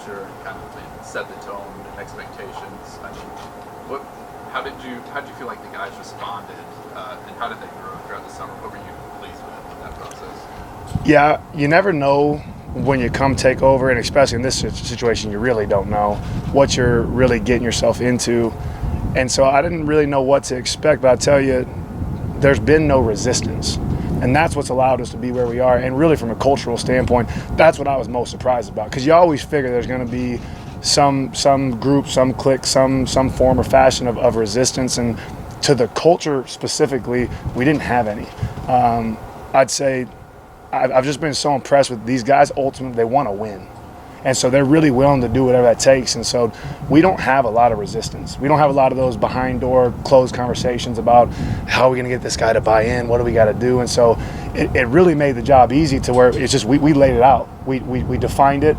culture, kind of set the tone and expectations. I mean, how did you feel like the guys responded, and how did they grow throughout the summer? What were you pleased with that process? Yeah, you never know when you come take over, and especially in this situation, you really don't know what you're really getting yourself into. And so I didn't really know what to expect, but I tell you, there's been no resistance. And that's what's allowed us to be where we are. And really from a cultural standpoint, that's what I was most surprised about. Because you always figure there's going to be some group, some clique, some form or fashion of resistance. And to the culture specifically, we didn't have any. I'd say I've just been so impressed with these guys. Ultimately, they want to win. And so they're really willing to do whatever that takes. And so we don't have a lot of resistance. We don't have a lot of those behind door, closed conversations about how are we going to get this guy to buy in? What do we got to do? And so it really made the job easy to where it's just we laid it out. We defined it.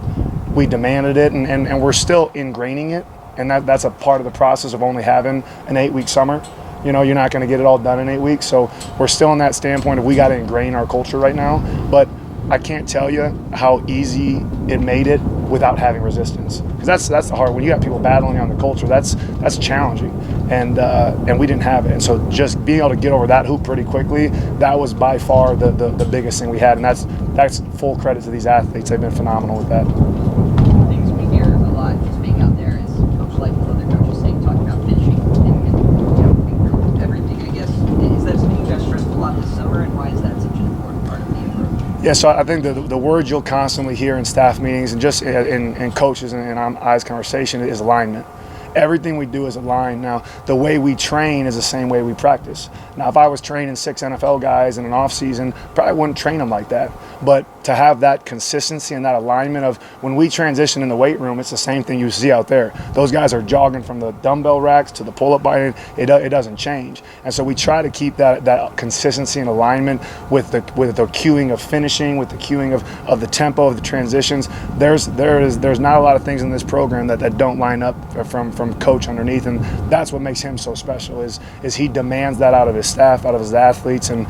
We demanded it. And we're still ingraining it. And that's a part of the process of only having an 8-week summer. You know, you're not going to get it all done in 8 weeks. So we're still in that standpoint of we got to ingrain our culture right now. But I can't tell you how easy it made it without having resistance, because that's the hard. When you got people battling on the culture, that's challenging, and we didn't have it. And so just being able to get over that hoop pretty quickly, that was by far the biggest thing we had, and that's full credit to these athletes. They've been phenomenal with that. Things we hear a lot just being out there is Coach Life and other coaches saying, talking about finishing and everything. I guess is that something you guys stressed a lot this summer, and why is that such an important part of the approach? Yeah, so I think the words you'll constantly hear in staff meetings and just in coaches and I's conversation is alignment. Everything we do is aligned. Now, the way we train is the same way we practice. Now, if I was training 6 NFL guys in an off season, probably wouldn't train them like that. But to have that consistency and that alignment of when we transition in the weight room, it's the same thing you see out there. Those guys are jogging from the dumbbell racks to the pull-up bar. It doesn't change. And so we try to keep that consistency and alignment with the cueing of finishing, with the cueing of the tempo of the transitions. There's not a lot of things in this program that don't line up from coach underneath, and that's what makes him so special. Is he demands that out of his staff, out of his athletes, and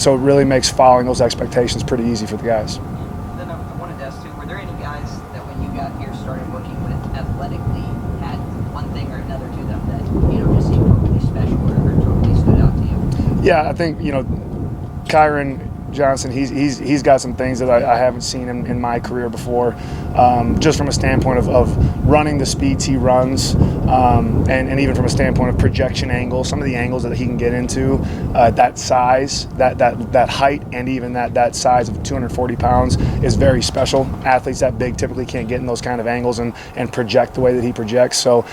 so it really makes following those expectations pretty easy for the guys. Then I wanted to ask too, were there any guys that when you got here started working with athletically had one thing or another to them that just seemed totally special or totally stood out to you? Yeah, I think Kyron Johnson, he's got some things that I haven't seen in my career before, just from a standpoint of running the speeds he runs, and even from a standpoint of projection angles, some of the angles that he can get into, that size, that height, and even that size of 240 pounds is very special. Athletes that big typically can't get in those kind of angles and project the way that he projects. So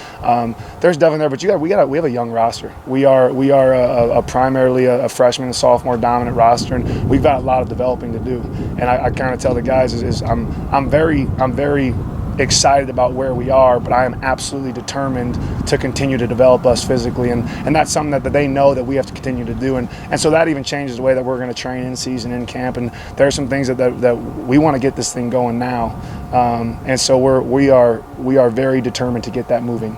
there's definitely there, but we have a young roster. We are a primarily a freshman and sophomore dominant roster, and we've got a lot of developing to do. And I kind of tell the guys is I'm very excited about where we are, but I am absolutely determined to continue to develop us physically, and that's something that they know that we have to continue to do, and so that even changes the way that we're going to train in season, in camp, and there are some things that we want to get this thing going now, and so we are very determined to get that moving.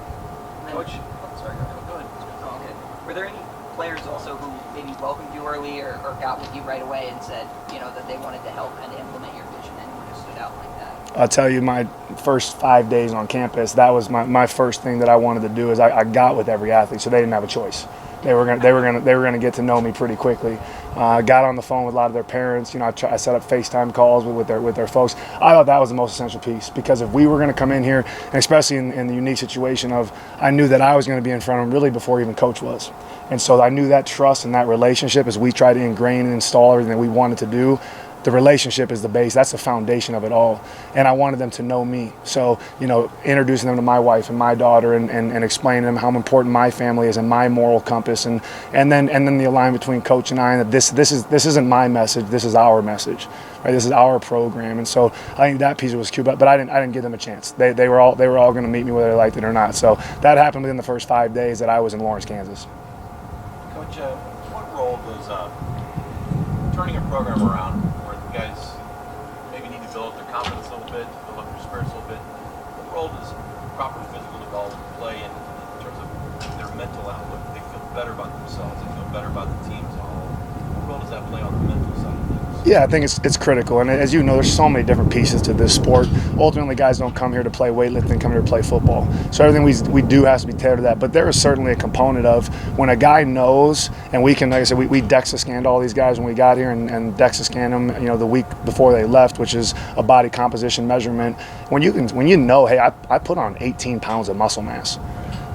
Coach, sorry, go ahead. Oh, okay. Were there any players also who maybe welcomed you early or got with you right away and said that they wanted to help and implement your vision and just stood out like that? I'll tell you, my first 5 days on campus, that was my first thing that I wanted to do. Is I got with every athlete, so they didn't have a choice. They were gonna get to know me pretty quickly. Got on the phone with a lot of their parents. I set up FaceTime calls with their folks. I thought that was the most essential piece, because if we were going to come in here, and especially in the unique situation of, I knew that I was going to be in front of them really before even coach was, and so I knew that trust and that relationship, as we try to ingrain and install everything that we wanted to do. The relationship is the base. That's the foundation of it all. And I wanted them to know me. So, introducing them to my wife and my daughter and explaining to them how important my family is and my moral compass, and then the alignment between coach and I, and that this isn't my message, this is our message. Right? This is our program. And so I think that piece was cute, but I didn't give them a chance. They were all going to meet me whether they liked it or not. So that happened within the first 5 days that I was in Lawrence, Kansas. Coach, what role does turning a program around, guys maybe need to build up their confidence a little bit, build up their spirits a little bit, what role does proper physical development play in terms of their mental outlook? They feel better about themselves, they feel better about the team as a whole. What role does that play on the mental side of things? Yeah, I think it's critical, and as you know, there's so many different pieces to this sport. Ultimately, guys don't come here to play weightlifting, come here to play football. So everything we do has to be tailored to that. But there is certainly a component of when a guy knows, and we can, like I said, we DEXA scanned all these guys when we got here, and DEXA scanned them, the week before they left, which is a body composition measurement. When you know, hey, I put on 18 pounds of muscle mass.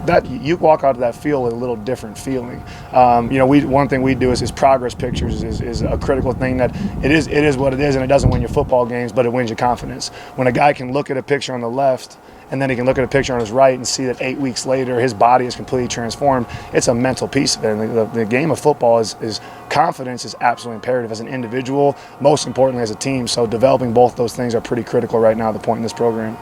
That you walk out of that field with a little different feeling. One thing we do is progress pictures is a critical thing. That it is what it is, and it doesn't win you football games, but it wins you confidence. When a guy can look at a picture on the left and then he can look at a picture on his right and see that 8 weeks later his body is completely transformed, it's a mental piece of it. And the game of football is confidence is absolutely imperative as an individual, most importantly as a team. So developing both those things are pretty critical right now at the point in this program.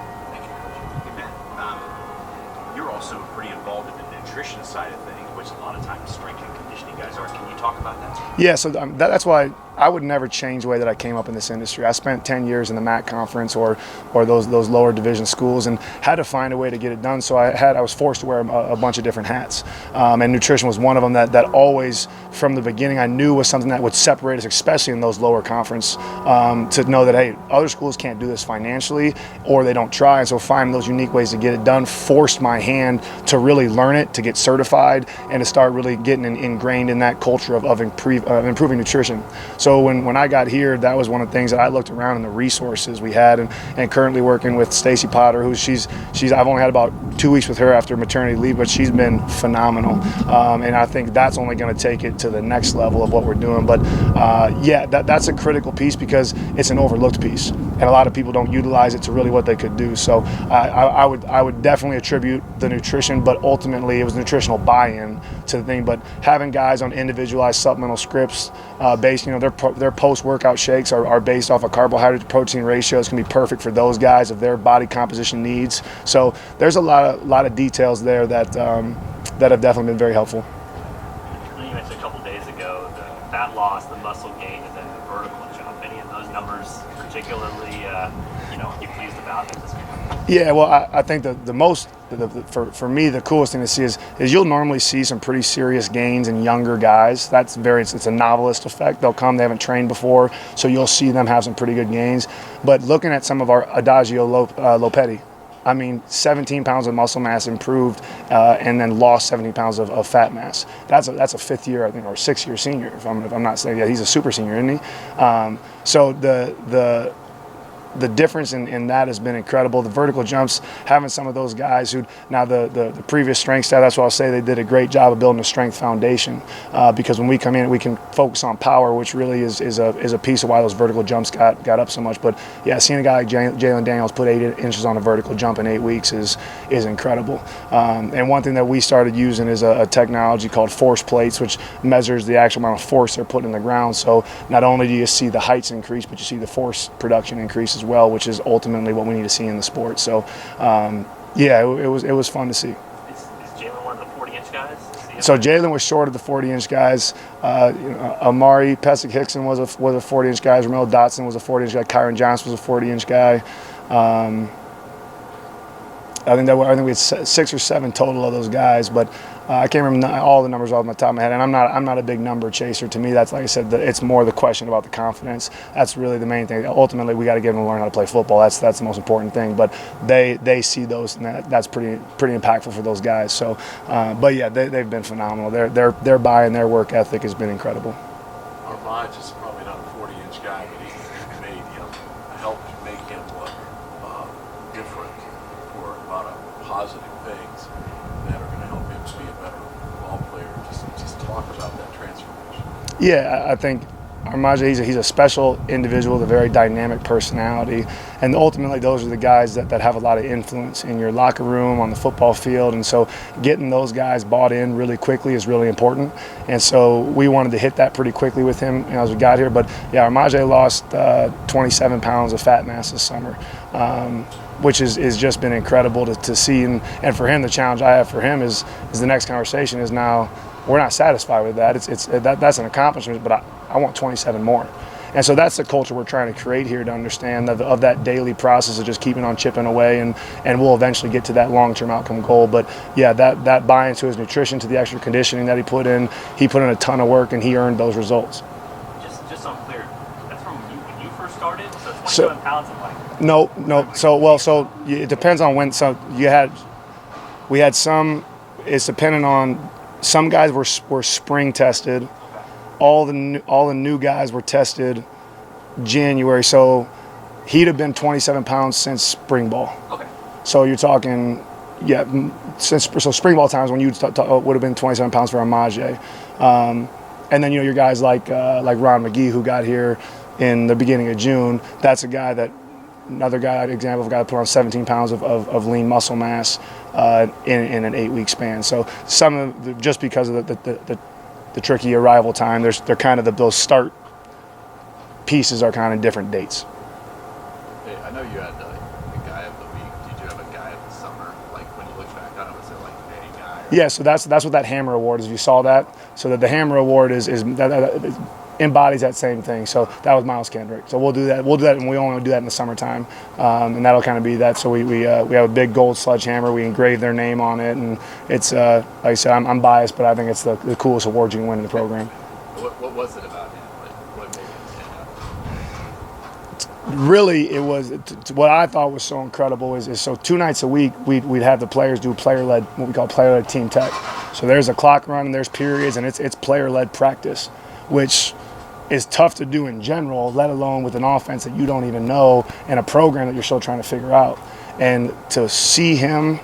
You're also pretty involved in the nutrition side of things, which a lot of times strength and conditioning guys are. Can you talk about that? Yeah, so that's why I would never change the way that I came up in this industry. I spent 10 years in the MAC conference or those lower division schools and had to find a way to get it done. So I was forced to wear a bunch of different hats. And nutrition was one of them that always, from the beginning, I knew was something that would separate us, especially in those lower conference, to know that, hey, other schools can't do this financially or they don't try. And so finding those unique ways to get it done forced my hand to really learn it, to get certified, and to start really getting ingrained in that culture of improving nutrition. So when I got here, that was one of the things that I looked around in the resources we had, and currently working with Stacy Potter, who I've only had about 2 weeks with her after maternity leave, but she's been phenomenal. And I think that's only going to take it to the next level of what we're doing. But that's a critical piece because it's an overlooked piece, and a lot of people don't utilize it to really what they could do. So I would definitely attribute the nutrition, but ultimately it was nutritional buy-in to the thing. But having guys on individualized supplemental scripts based, their post-workout shakes are based off of carbohydrate to protein ratios, can be perfect for those guys of their body composition needs. So there's a lot of details there that have definitely been very helpful. You mentioned a couple days ago the fat loss, the muscle gain, and then the vertical jump. Any of those numbers particularly, you pleased about at this point? Yeah, well, I think for me, the coolest thing to see is you'll normally see some pretty serious gains in younger guys. It's a novelist effect. They'll come, they haven't trained before, so you'll see them have some pretty good gains. But looking at some of our Adagio Lopetti, 17 pounds of muscle mass improved, and then lost 70 pounds of fat mass. That's a fifth year, I think, or 6th year senior. If I'm not saying, yeah, he's a super senior, isn't he? So the difference in that has been incredible. The vertical jumps, having some of those guys who now the previous strength staff, that's why I'll say they did a great job of building a strength foundation, because when we come in, we can focus on power, which really is a piece of why those vertical jumps got up so much. But yeah, seeing a guy like Jalen Daniels put 8 inches on a vertical jump in 8 weeks is incredible. And one thing that we started using is a technology called force plates, which measures the actual amount of force they're putting in the ground. So not only do you see the heights increase, but you see the force production increase as well, which is ultimately what we need to see in the sport. So, it was fun to see. Is Jalen one of the 40-inch guys? So Jalen was short of the 40-inch guys. Amari Pesic-Hickson was a 40-inch guy. Ramel Dotson was a 40-inch guy. Kyron Johnson was a 40-inch guy. I think we had 6 or 7 total of those guys, but I can't remember all the numbers off my top of my head. And I'm not a big number chaser. To me, that's, like I said, it's more the question about the confidence. That's really the main thing. Ultimately, we got to get them to learn how to play football. That's the most important thing. But they see those, and that's pretty impactful for those guys. So, but yeah, they've been phenomenal. Their buy and their work ethic has been incredible. Armaj is probably not a 40-inch guy, but he's helped make him look different for a lot of positive things that are going to help him be a better ball player. Just talk about that transformation. Yeah, I think Armaj, he's a special individual with a very dynamic personality, and ultimately those are the guys that have a lot of influence in your locker room, on the football field, and so getting those guys bought in really quickly is really important. And so we wanted to hit that pretty quickly with him as we got here. But yeah, Armaj lost 27 pounds of fat mass this summer, which is just been incredible to see. And for him, the challenge I have for him is the next conversation is now we're not satisfied with that. That's an accomplishment, but I want 27 more. And so that's the culture we're trying to create here, to understand of that daily process of just keeping on chipping away, and we'll eventually get to that long-term outcome goal. But yeah, that buy into his nutrition, to the extra conditioning that he put in a ton of work, and he earned those results. Just so I'm clear, that's from started? So 27 So- pounds of like. No. So it depends on when. So we had some. It's dependent on. Some guys were spring tested. All the new guys were tested January. So he'd have been 27 pounds since spring ball. Okay. So you're talking, so spring ball times when you would have been 27 pounds for Amaje. And then your guys like Ron McGee, who got here in the beginning of June. That's another example of a guy that put on 17 pounds of lean muscle mass in an 8-week span. So just because of the tricky arrival time, they're kind of those start pieces are kind of different dates. Hey, I know you had a guy of the week. Did you have a guy of the summer? Like when you look back on it, was it like a guy? Yeah, so that's what that Hammer Award is. If you saw that, so that the Hammer Award is that embodies that same thing. So that was Miles Kendrick. So we'll do that, and we only do that in the summertime, and that'll kind of be that. So we have a big gold sledgehammer. We engrave their name on it, and it's like I said, I'm biased, but I think it's the coolest award you can win in the program. What was it about him? Like, what made him stand out? Really, it was what I thought was so incredible is so 2 nights a week we'd have the players do player-led, what we call player-led team tech. So there's a clock run and there's periods, and it's player-led practice, which is tough to do in general, let alone with an offense that you don't even know and a program that you're still trying to figure out. And to see him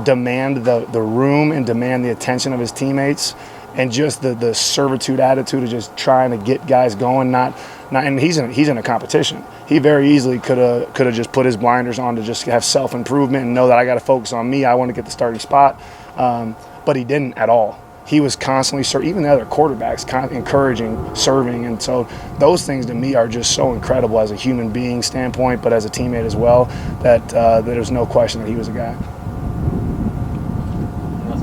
demand the room and demand the attention of his teammates, and just the servitude attitude of just trying to get guys going, and he's in a competition. He very easily could have just put his blinders on to just have self-improvement and know that I got to focus on me. I want to get the starting spot, but he didn't at all. He was constantly even the other quarterbacks encouraging, serving, and so those things to me are just so incredible as a human being standpoint, but as a teammate as well. That there's no question that he was a guy.